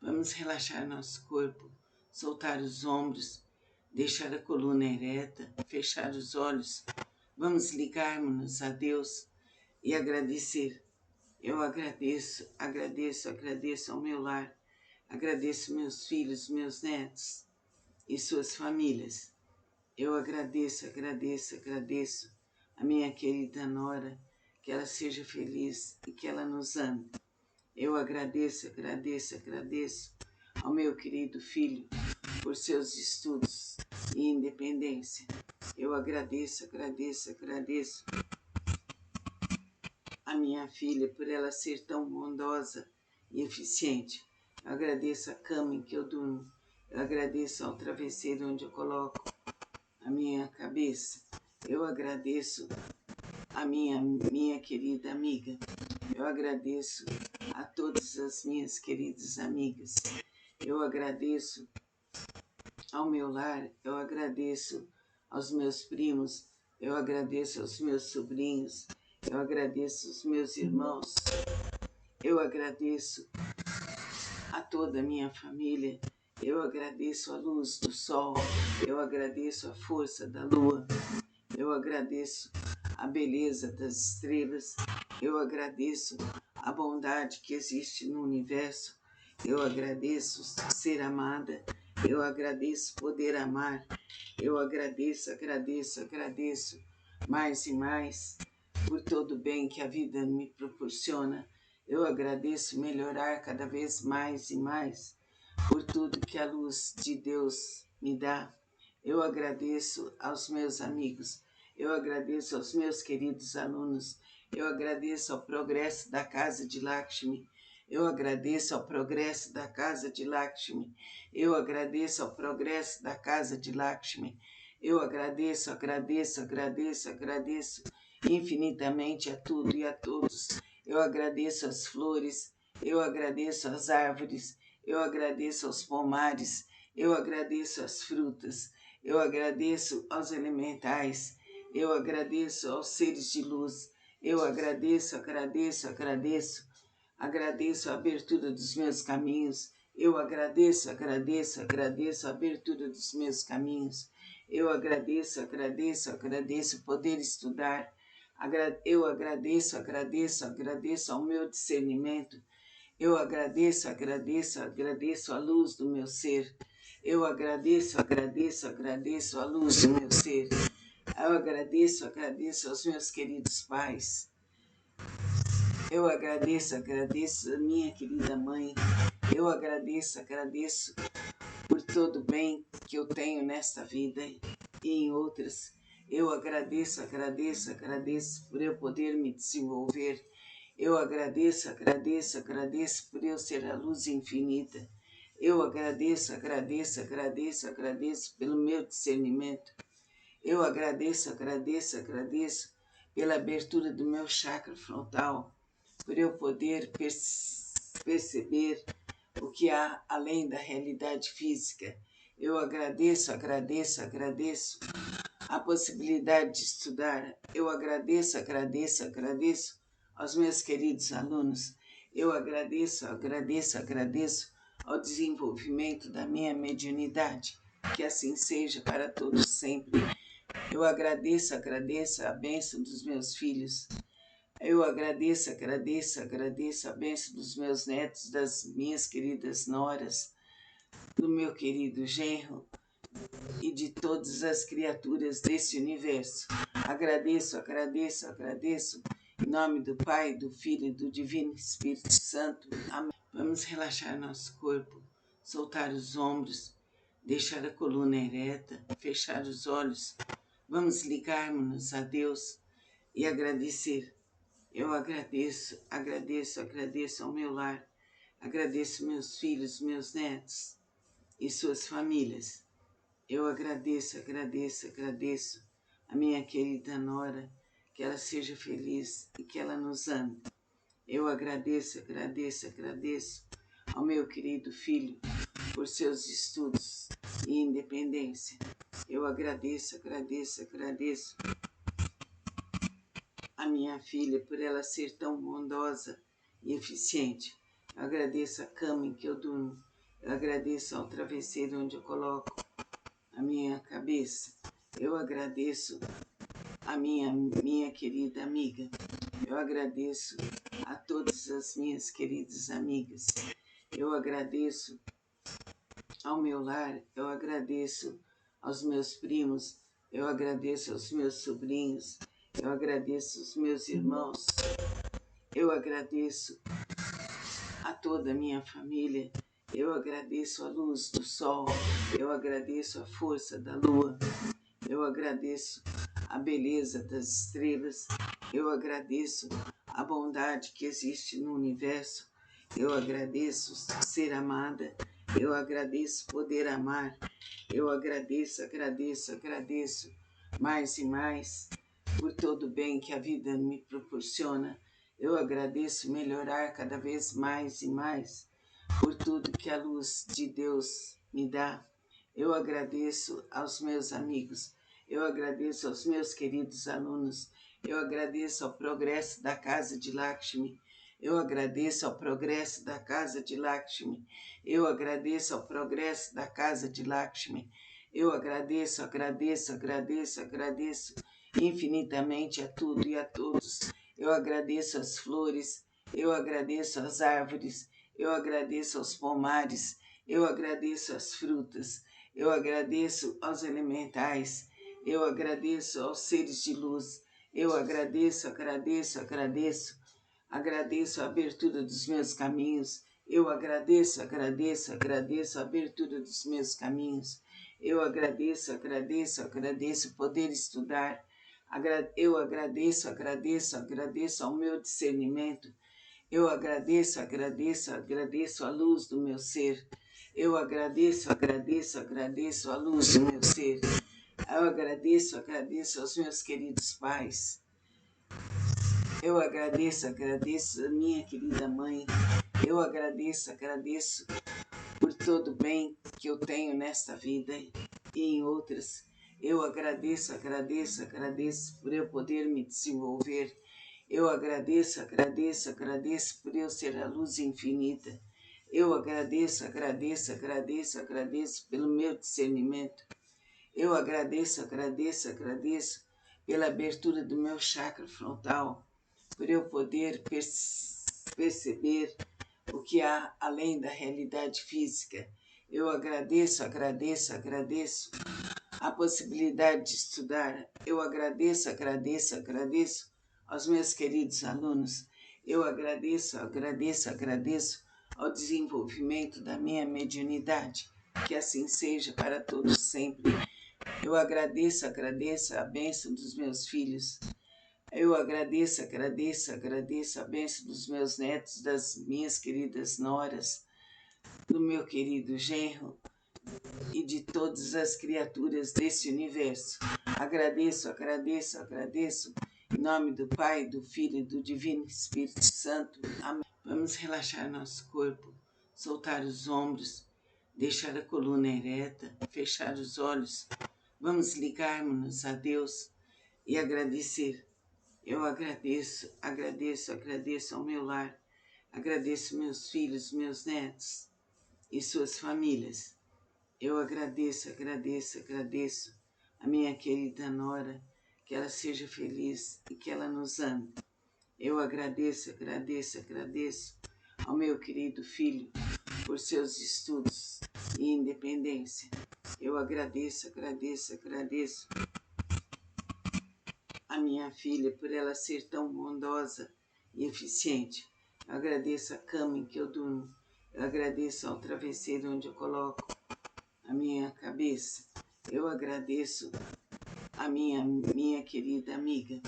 Vamos relaxar nosso corpo, soltar os ombros, deixar a coluna ereta, fechar os olhos. Vamos ligarmos-nos a Deus e agradecer. Eu agradeço, agradeço, agradeço ao meu lar, agradeço meus filhos, meus netos e suas famílias. Eu agradeço, agradeço, agradeço a minha querida nora, que ela seja feliz e que ela nos ame. Eu agradeço, agradeço, agradeço ao meu querido filho por seus estudos e independência. Eu agradeço, agradeço, agradeço a minha filha por ela ser tão bondosa e eficiente. Eu agradeço a cama em que eu durmo. Eu agradeço ao travesseiro onde eu coloco a minha cabeça. Eu agradeço a minha querida amiga. Eu agradeço a todas as minhas queridas amigas. Eu agradeço ao meu lar, eu agradeço aos meus primos, eu agradeço aos meus sobrinhos, eu agradeço aos meus irmãos, eu agradeço a toda a minha família, eu agradeço a luz do sol, eu agradeço a força da lua, eu agradeço a beleza das estrelas, eu agradeço a bondade que existe no universo, eu agradeço ser amada, eu agradeço poder amar, eu agradeço, agradeço, agradeço mais e mais por todo o bem que a vida me proporciona. Eu agradeço melhorar cada vez mais e mais por tudo que a luz de Deus me dá. Eu agradeço aos meus amigos, eu agradeço aos meus queridos alunos, eu agradeço ao progresso da Casa de Lakshmi, eu agradeço ao progresso da Casa de Lakshmi, eu agradeço ao progresso da Casa de Lakshmi, eu agradeço, agradeço, agradeço, agradeço infinitamente a tudo e a todos. Eu agradeço as flores, eu agradeço as árvores, eu agradeço aos pomares, eu agradeço as frutas, eu agradeço aos elementais, eu agradeço aos seres de luz, eu agradeço, agradeço, agradeço, agradeço a abertura dos meus caminhos, eu agradeço, agradeço, agradeço a abertura dos meus caminhos, eu agradeço, agradeço, agradeço poder estudar, eu agradeço, agradeço, agradeço ao meu discernimento, eu agradeço, agradeço, agradeço a luz do meu ser, eu agradeço, agradeço, agradeço a luz do meu ser, eu agradeço, agradeço aos meus queridos pais, eu agradeço, agradeço a minha querida mãe, eu agradeço, agradeço por todo o bem que eu tenho nesta vida e em outras. Eu agradeço, agradeço, agradeço por eu poder me desenvolver. Eu agradeço, agradeço, agradeço por eu ser a luz infinita. Eu agradeço, agradeço, agradeço, agradeço pelo meu discernimento. Eu agradeço, agradeço, agradeço pela abertura do meu chakra frontal, por eu poder perceber o que há além da realidade física. Eu agradeço, agradeço, agradeço a possibilidade de estudar. Eu agradeço, agradeço, agradeço aos meus queridos alunos. Eu agradeço, agradeço, agradeço ao desenvolvimento da minha mediunidade. Que assim seja para todos sempre. Eu agradeço, agradeço a bênção dos meus filhos. Eu agradeço, agradeço, agradeço a bênção dos meus netos, das minhas queridas noras, do meu querido genro e de todas as criaturas desse universo. Agradeço, agradeço, agradeço, em nome do Pai, do Filho e do Divino Espírito Santo. Amém. Vamos relaxar nosso corpo, soltar os ombros, deixar a coluna ereta, fechar os olhos. Vamos ligarmos-nos a Deus e agradecer. Eu agradeço, agradeço, agradeço ao meu lar, agradeço meus filhos, meus netos e suas famílias. Eu agradeço, agradeço, agradeço a minha querida nora, que ela seja feliz e que ela nos ame. Eu agradeço, agradeço, agradeço ao meu querido filho por seus estudos e independência. Eu agradeço, agradeço, agradeço a minha filha por ela ser tão bondosa e eficiente. Eu agradeço a cama em que eu durmo. Eu agradeço ao travesseiro onde eu coloco a minha cabeça. Eu agradeço a minha querida amiga. Eu agradeço a todas as minhas queridas amigas. Eu agradeço ao meu lar, eu agradeço aos meus primos, eu agradeço aos meus sobrinhos, eu agradeço aos meus irmãos, eu agradeço a toda a minha família, eu agradeço a luz do sol, eu agradeço a força da lua, eu agradeço a beleza das estrelas, eu agradeço a bondade que existe no universo, eu agradeço ser amada, eu agradeço poder amar, eu agradeço mais e mais por todo o bem que a vida me proporciona. Eu agradeço melhorar cada vez mais e mais por tudo que a luz de Deus me dá. Eu agradeço aos meus amigos, eu agradeço aos meus queridos alunos, eu agradeço ao progresso da Casa de Lakshmi, eu agradeço ao progresso da Casa de Lakshmi, eu agradeço ao progresso da Casa de Lakshmi, eu agradeço infinitamente a tudo e a todos. Eu agradeço às flores, eu agradeço às árvores, eu agradeço aos pomares, eu agradeço às frutas, eu agradeço aos elementais, eu agradeço aos seres de luz, eu agradeço a abertura dos meus caminhos, eu agradeço a abertura dos meus caminhos, eu agradeço poder estudar, eu agradeço ao meu discernimento, eu agradeço a luz do meu ser, eu agradeço a luz do meu ser, eu agradeço aos meus queridos pais, eu agradeço a minha querida mãe, eu agradeço por todo o bem que eu tenho nesta vida e em outras. Eu agradeço por eu poder me desenvolver. Eu agradeço por eu ser a luz infinita. Eu agradeço pelo meu discernimento. Eu agradeço pela abertura do meu chakra frontal, por eu poder perceber o que há além da realidade física. Eu agradeço a possibilidade de estudar. Eu agradeço aos meus queridos alunos. Eu agradeço ao desenvolvimento da minha mediunidade. Que assim seja para todos sempre. Eu agradeço a bênção dos meus filhos. Eu agradeço a bênção dos meus netos, das minhas queridas noras, do meu querido genro e de todas as criaturas desse universo. Agradeço, em nome do Pai, do Filho e do Divino Espírito Santo. Amém. Vamos relaxar nosso corpo, soltar os ombros, deixar a coluna ereta, fechar os olhos. Vamos ligarmos-nos a Deus e agradecer. Eu agradeço ao meu lar, agradeço meus filhos, meus netos e suas famílias. Eu agradeço a minha querida nora, que ela seja feliz e que ela nos ame. Eu agradeço ao meu querido filho por seus estudos e independência. Eu agradeço a minha filha por ela ser tão bondosa e eficiente. Eu agradeço a cama em que eu durmo. Eu agradeço ao travesseiro onde eu coloco a minha cabeça. Eu agradeço a minha querida amiga.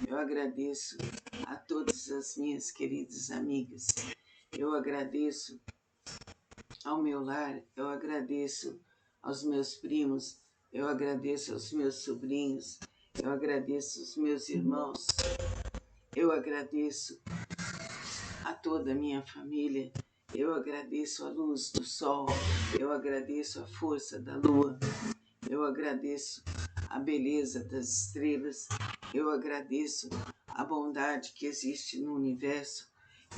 Eu agradeço a todas as minhas queridas amigas. Eu agradeço ao meu lar, eu agradeço aos meus primos, eu agradeço aos meus sobrinhos, eu agradeço aos meus irmãos, eu agradeço a toda a minha família, eu agradeço a luz do sol, eu agradeço a força da lua, eu agradeço a beleza das estrelas, eu agradeço a bondade que existe no universo,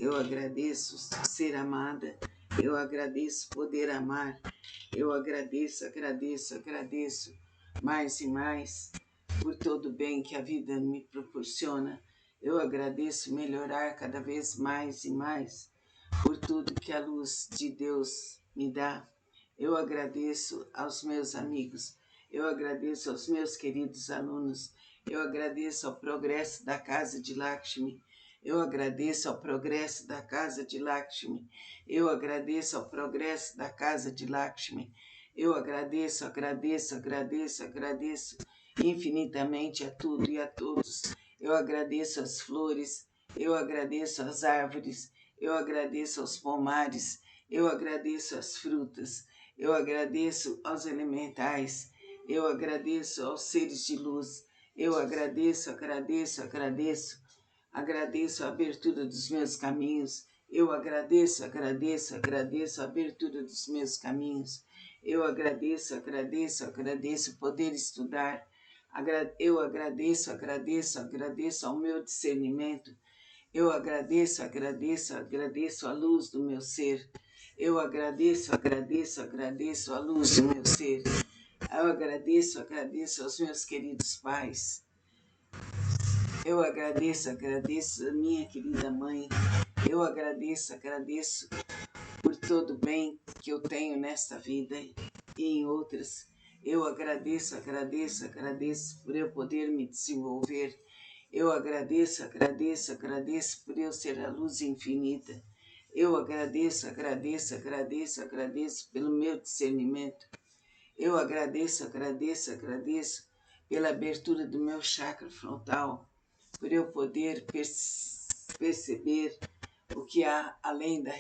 Eu agradeço ser amada. Eu agradeço poder amar. Eu agradeço, agradeço, agradeço mais e mais por todo o bem que a vida me proporciona. Eu agradeço melhorar cada vez mais e mais por tudo que a luz de Deus me dá. Eu agradeço aos meus amigos, eu agradeço aos meus queridos alunos, eu agradeço ao progresso da Casa de Lakshmi, eu agradeço ao progresso da Casa de Lakshmi, eu agradeço ao progresso da Casa de Lakshmi, eu agradeço, agradeço, agradeço, agradeço infinitamente a tudo e a todos. Eu agradeço as flores, eu agradeço as árvores, eu agradeço aos pomares, eu agradeço as frutas, eu agradeço aos elementais, eu agradeço aos seres de luz, eu agradeço, agradeço, agradeço, agradeço a abertura dos meus caminhos, eu agradeço, agradeço, agradeço a abertura dos meus caminhos, eu agradeço, agradeço, agradeço poder estudar, eu agradeço, agradeço, agradeço ao meu discernimento, eu agradeço, agradeço, agradeço a luz do meu ser. Eu agradeço, agradeço, agradeço a luz do meu ser. Eu agradeço, agradeço aos meus queridos pais. Eu agradeço, agradeço a minha querida mãe. Eu agradeço, agradeço por todo o bem que eu tenho nesta vida e em outras. Eu agradeço, agradeço, agradeço por eu poder me desenvolver. Eu agradeço, agradeço, agradeço por eu ser a luz infinita. Eu agradeço, agradeço, agradeço, agradeço pelo meu discernimento. Eu agradeço, agradeço, agradeço pela abertura do meu chakra frontal, por eu poder perceber o que há além da